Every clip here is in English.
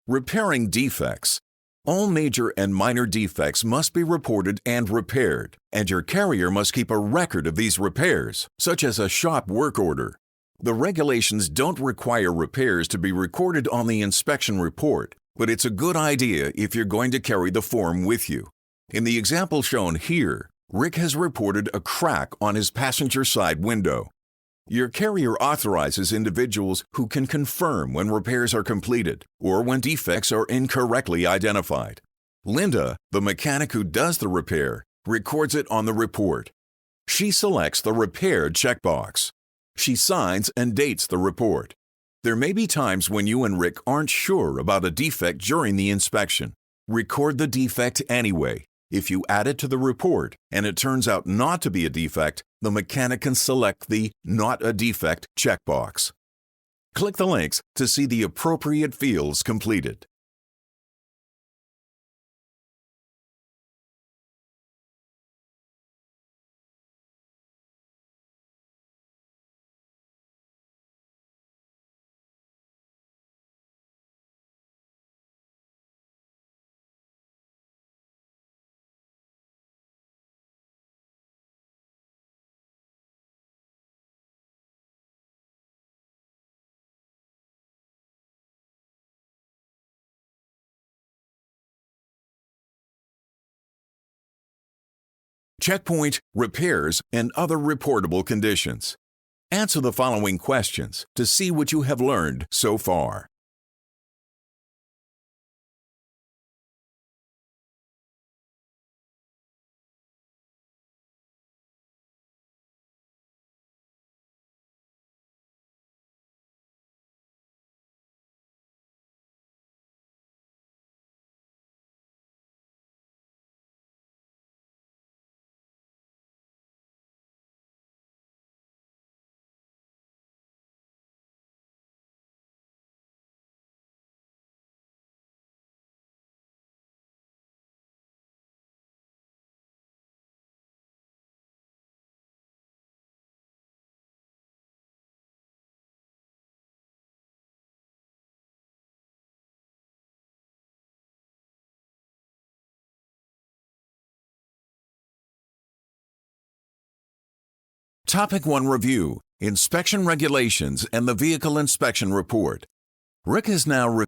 Repairing defects. All major and minor defects must be reported and repaired, and your carrier must keep a record of these repairs, such as a shop work order. The regulations don't require repairs to be recorded on the inspection report, but it's a good idea if you're going to carry the form with you. In the example shown here, Rick has reported a crack on his passenger side window. Your carrier authorizes individuals who can confirm when repairs are completed or when defects are incorrectly identified. Linda, the mechanic who does the repair, records it on the report. She selects the repaired checkbox. She signs and dates the report. There may be times when you and Rick aren't sure about a defect during the inspection. Record the defect anyway. If you add it to the report and it turns out not to be a defect, the mechanic can select the Not a Defect checkbox. Click the links to see the appropriate fields completed. Checkpoint, repairs, and other reportable conditions. Answer the following questions to see what you have learned so far. Topic 1 Review, Inspection Regulations and the Vehicle Inspection Report. Rick has now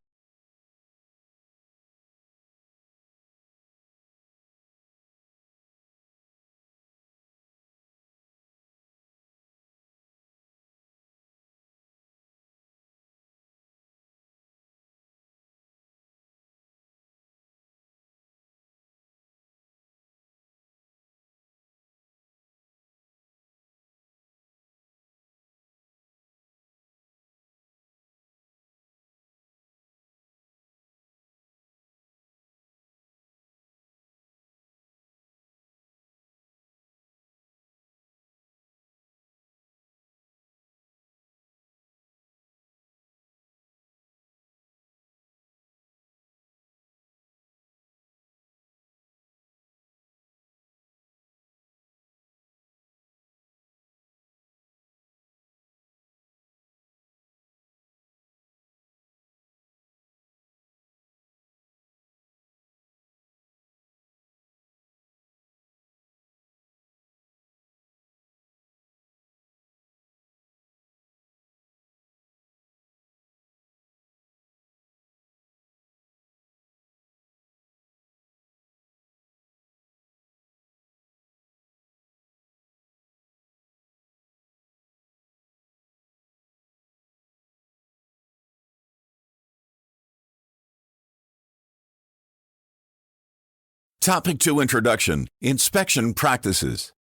Topic 2 Introduction, Inspection Practices.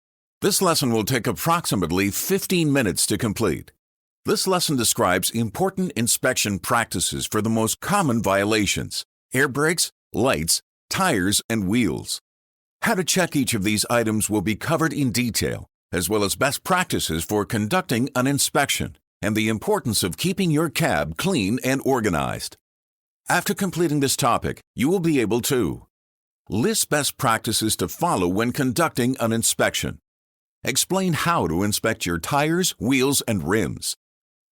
This lesson will take approximately 15 minutes to complete. This lesson describes important inspection practices for the most common violations: air brakes, lights, tires, and wheels. How to check each of these items will be covered in detail, as well as best practices for conducting an inspection and the importance of keeping your cab clean and organized. After completing this topic, you will be able to list best practices to follow when conducting an inspection. Explain how to inspect your tires, wheels, and rims.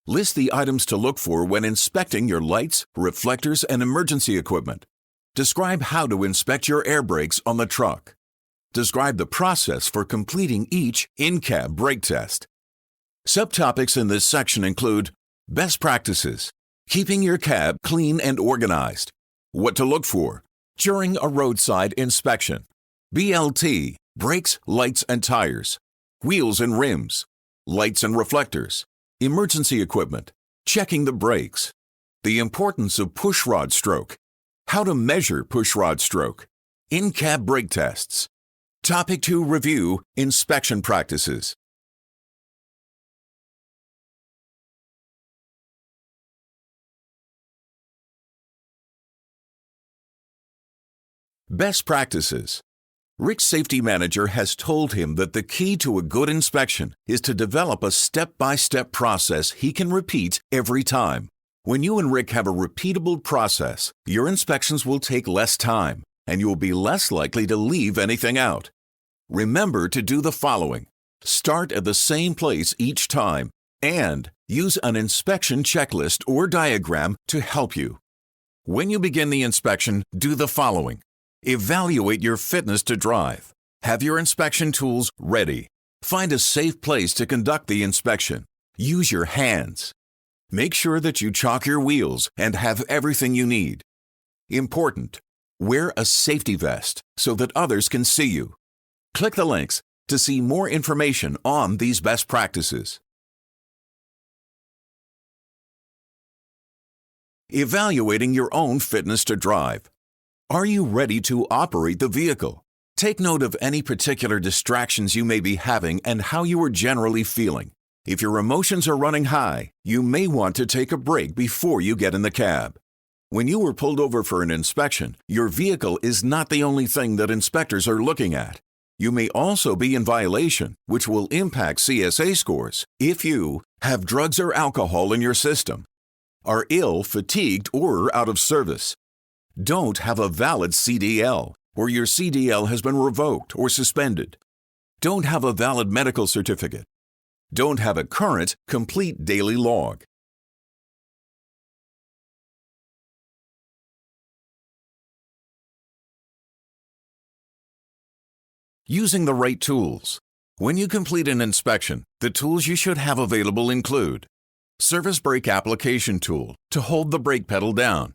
List the items to look for when inspecting your lights, reflectors, and emergency equipment. Describe how to inspect your air brakes on the truck. Describe the process for completing each in-cab brake test. Subtopics in this section include best practices, keeping your cab clean and organized, what to look for during a roadside inspection, BLT, brakes, lights, and tires, wheels and rims, lights and reflectors, emergency equipment, checking the brakes, the importance of pushrod stroke, how to measure pushrod stroke, in-cab brake tests. Topic 2 Review, inspection practices. Best practices. Rick's safety manager has told him that the key to a good inspection is to develop a step-by-step process he can repeat every time. When you and Rick have a repeatable process, your inspections will take less time, and you will be less likely to leave anything out. Remember to do the following. Start at the same place each time, and use an inspection checklist or diagram to help you. When you begin the inspection, do the following. Evaluate your fitness to drive. Have your inspection tools ready. Find a safe place to conduct the inspection. Use your hands. Make sure that you chalk your wheels and have everything you need. Important. Wear a safety vest so that others can see you. Click the links to see more information on these best practices. Evaluating your own fitness to drive. Are you ready to operate the vehicle? Take note of any particular distractions you may be having and how you are generally feeling. If your emotions are running high, you may want to take a break before you get in the cab. When you were pulled over for an inspection, your vehicle is not the only thing that inspectors are looking at. You may also be in violation, which will impact CSA scores if you have drugs or alcohol in your system, are ill, fatigued, or out of service, don't have a valid CDL, or your CDL has been revoked or suspended, don't have a valid medical certificate, don't have a current, complete daily log. Using the right tools. When you complete an inspection, the tools you should have available include service brake application tool to hold the brake pedal down,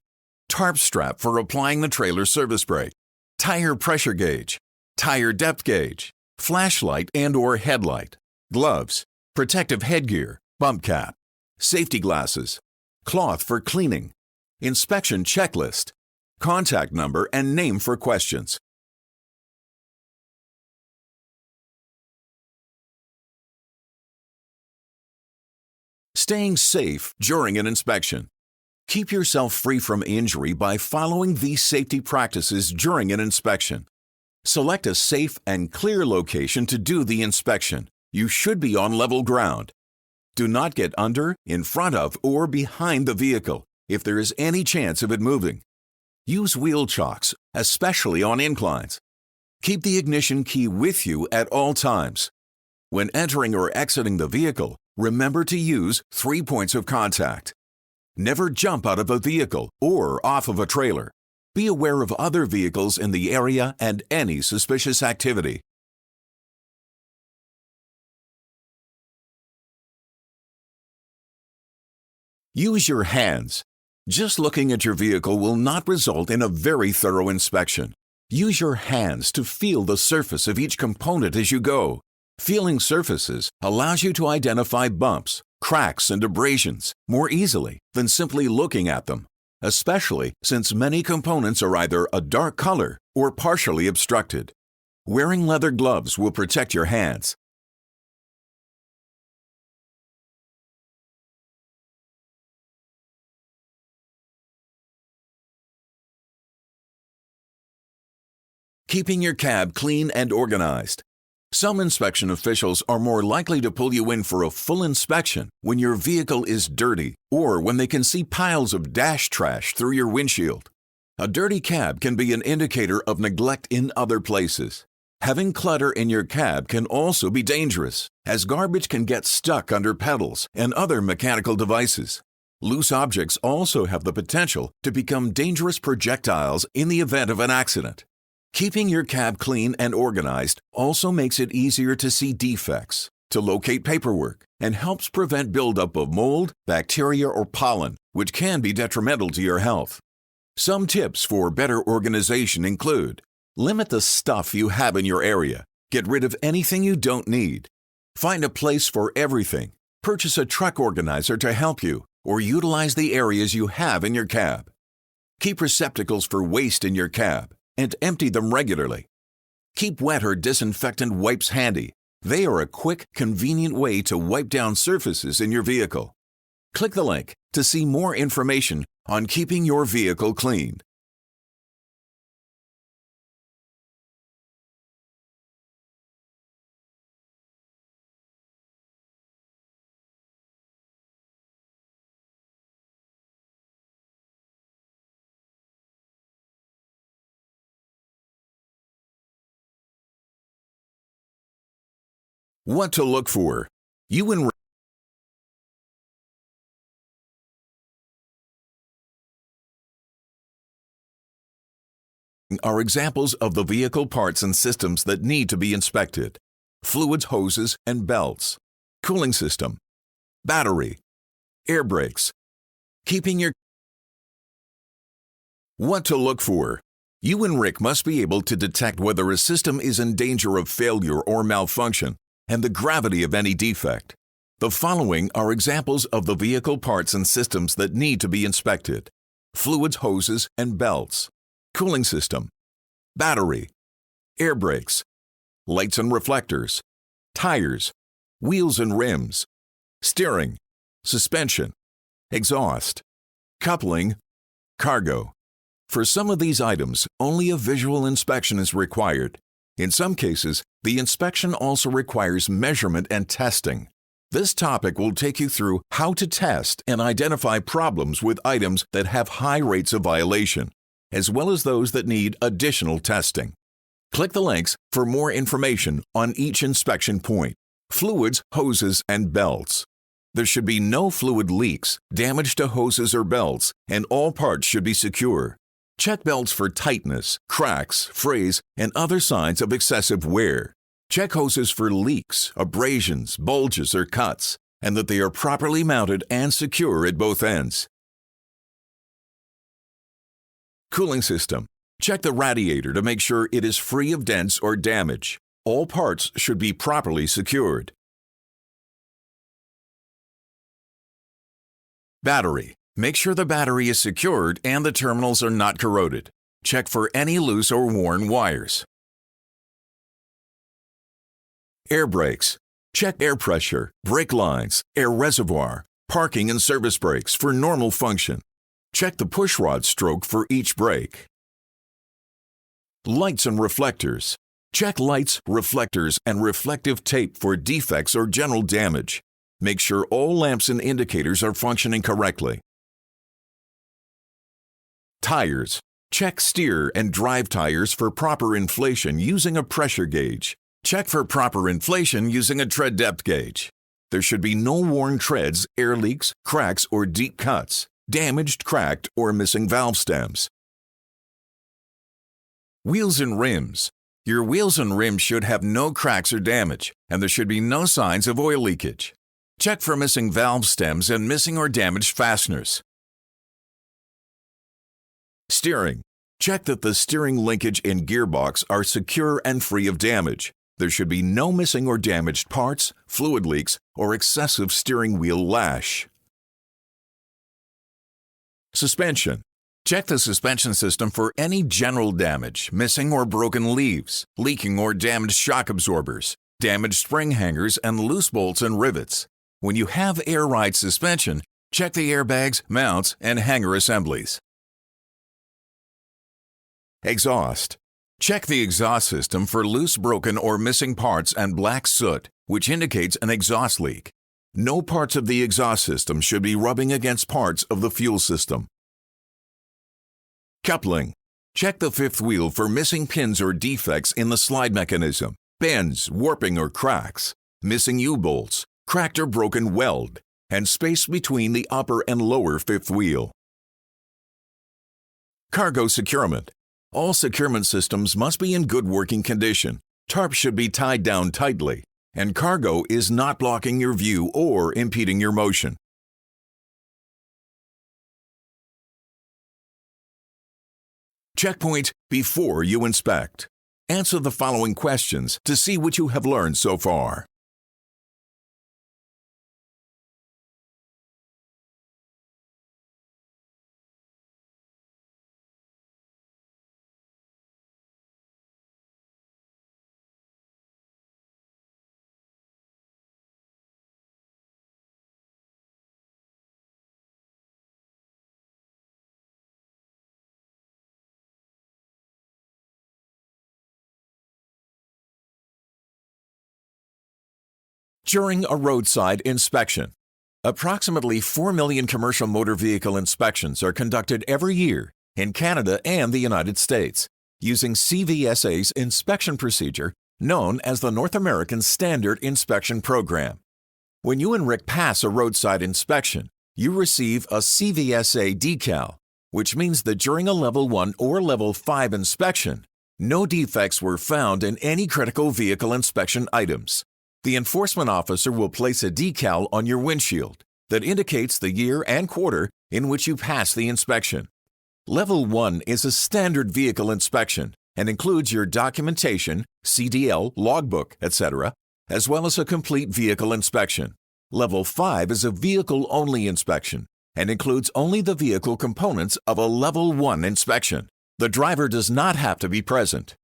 tarp strap for applying the trailer service brake, tire pressure gauge, tire depth gauge, flashlight and/or headlight, gloves, protective headgear, bump cap, safety glasses, cloth for cleaning, inspection checklist, contact number and name for questions. Staying safe during an inspection. Keep yourself free from injury by following these safety practices during an inspection. Select a safe and clear location to do the inspection. You should be on level ground. Do not get under, in front of, or behind the vehicle if there is any chance of it moving. Use wheel chocks, especially on inclines. Keep the ignition key with you at all times. When entering or exiting the vehicle, remember to use 3 points of contact. Never jump out of a vehicle or off of a trailer. Be aware of other vehicles in the area and any suspicious activity. Use your hands. Just looking at your vehicle will not result in a very thorough inspection. Use your hands to feel the surface of each component as you go. Feeling surfaces allows you to identify bumps, cracks, and abrasions more easily than simply looking at them, especially since many components are either a dark color or partially obstructed. Wearing leather gloves will protect your hands. Keeping your cab clean and organized. Some inspection officials are more likely to pull you in for a full inspection when your vehicle is dirty or when they can see piles of dash trash through your windshield. A dirty cab can be an indicator of neglect in other places. Having clutter in your cab can also be dangerous, as garbage can get stuck under pedals and other mechanical devices. Loose objects also have the potential to become dangerous projectiles in the event of an accident. Keeping your cab clean and organized also makes it easier to see defects, to locate paperwork, and helps prevent buildup of mold, bacteria, or pollen, which can be detrimental to your health. Some tips for better organization include: limit the stuff you have in your area. Get rid of anything you don't need. Find a place for everything. Purchase a truck organizer to help you, or utilize the areas you have in your cab. Keep receptacles for waste in your cab and empty them regularly. Keep wet or disinfectant wipes handy. They are a quick, convenient way to wipe down surfaces in your vehicle. Click the link to see more information on keeping your vehicle clean. What to look for. You and are examples of the vehicle parts and systems that need to be inspected: fluids, hoses, and belts, cooling system, battery, air brakes. Keeping your What to look for. You and Rick must be able to detect whether a system is in danger of failure or malfunction and the gravity of any defect. The following are examples of the vehicle parts and systems that need to be inspected: fluids, hoses, and belts, cooling system, battery, air brakes, lights and reflectors, tires, wheels and rims, steering, suspension, exhaust, coupling, cargo. For some of these items, only a visual inspection is required. In some cases, the inspection also requires measurement and testing. This topic will take you through how to test and identify problems with items that have high rates of violation, as well as those that need additional testing. Click the links for more information on each inspection point: fluids, hoses, and belts. There should be no fluid leaks, damage to hoses or belts, and all parts should be secure. Check belts for tightness, cracks, frays, and other signs of excessive wear. Check hoses for leaks, abrasions, bulges, or cuts, and that they are properly mounted and secure at both ends. Cooling system. Check the radiator to make sure it is free of dents or damage. All parts should be properly secured. Battery. Make sure the battery is secured and the terminals are not corroded. Check for any loose or worn wires. Air brakes. Check air pressure, brake lines, air reservoir, parking and service brakes for normal function. Check the pushrod stroke for each brake. Lights and reflectors. Check lights, reflectors, and reflective tape for defects or general damage. Make sure all lamps and indicators are functioning correctly. Tires. Check steer and drive tires for proper inflation using a pressure gauge. Check for proper inflation using a tread depth gauge. There should be no worn treads, air leaks, cracks, or deep cuts, damaged, cracked, or missing valve stems. Wheels and rims. Your wheels and rims should have no cracks or damage, and there should be no signs of oil leakage. Check for missing valve stems and missing or damaged fasteners. Steering. Check that the steering linkage and gearbox are secure and free of damage. There should be no missing or damaged parts, fluid leaks, or excessive steering wheel lash. Suspension. Check the suspension system for any general damage, missing or broken leaves, leaking or damaged shock absorbers, damaged spring hangers, and loose bolts and rivets. When you have air ride suspension, check the airbags, mounts, and hanger assemblies. Exhaust. Check the exhaust system for loose, broken, or missing parts and black soot, which indicates an exhaust leak. No parts of the exhaust system should be rubbing against parts of the fuel system. Coupling. Check the fifth wheel for missing pins or defects in the slide mechanism, bends, warping, or cracks, missing U-bolts, cracked or broken weld, and space between the upper and lower fifth wheel. Cargo securement. All securement systems must be in good working condition. Tarp should be tied down tightly, and cargo is not blocking your view or impeding your motion. Checkpoint before you inspect. Answer the following questions to see what you have learned so far. During a roadside inspection. Approximately 4 million commercial motor vehicle inspections are conducted every year in Canada and the United States using CVSA's inspection procedure known as the North American Standard Inspection Program. When you and Rick pass a roadside inspection, you receive a CVSA decal, which means that during a Level 1 or Level 5 inspection, no defects were found in any critical vehicle inspection items. The enforcement officer will place a decal on your windshield that indicates the year and quarter in which you passed the inspection. Level 1 is a standard vehicle inspection and includes your documentation, CDL, logbook, etc., as well as a complete vehicle inspection. Level 5 is a vehicle-only inspection and includes only the vehicle components of a Level 1 inspection. The driver does not have to be present.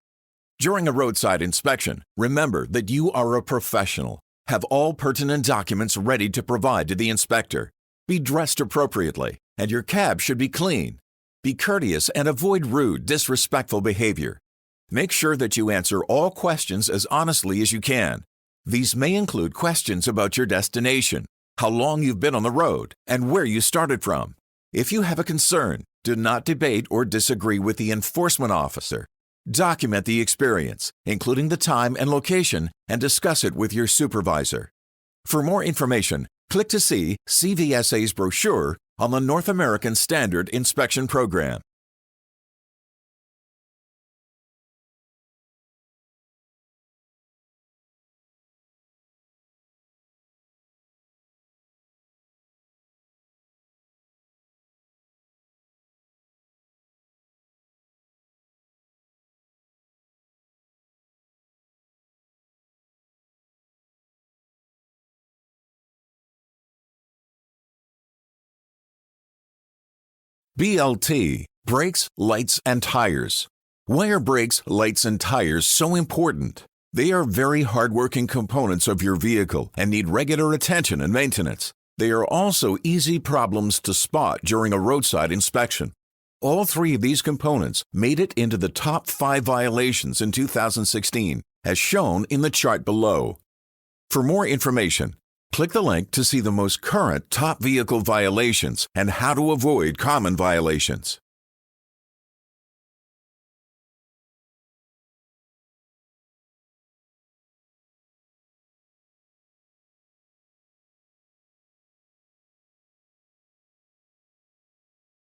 During a roadside inspection, remember that you are a professional. Have all pertinent documents ready to provide to the inspector. Be dressed appropriately, and your cab should be clean. Be courteous and avoid rude, disrespectful behavior. Make sure that you answer all questions as honestly as you can. These may include questions about your destination, how long you've been on the road, and where you started from. If you have a concern, do not debate or disagree with the enforcement officer. Document the experience, including the time and location, and discuss it with your supervisor. For more information, click to see CVSA's brochure on the North American Standard Inspection Program. BLT, brakes, lights, and tires. Why are brakes, lights, and tires so important? They are very hard-working components of your vehicle and need regular attention and maintenance. They are also easy problems to spot during a roadside inspection. All three of these components made it into the top 5 violations in 2016, as shown in the chart below. For more information, click the link to see the most current top vehicle violations and how to avoid common violations.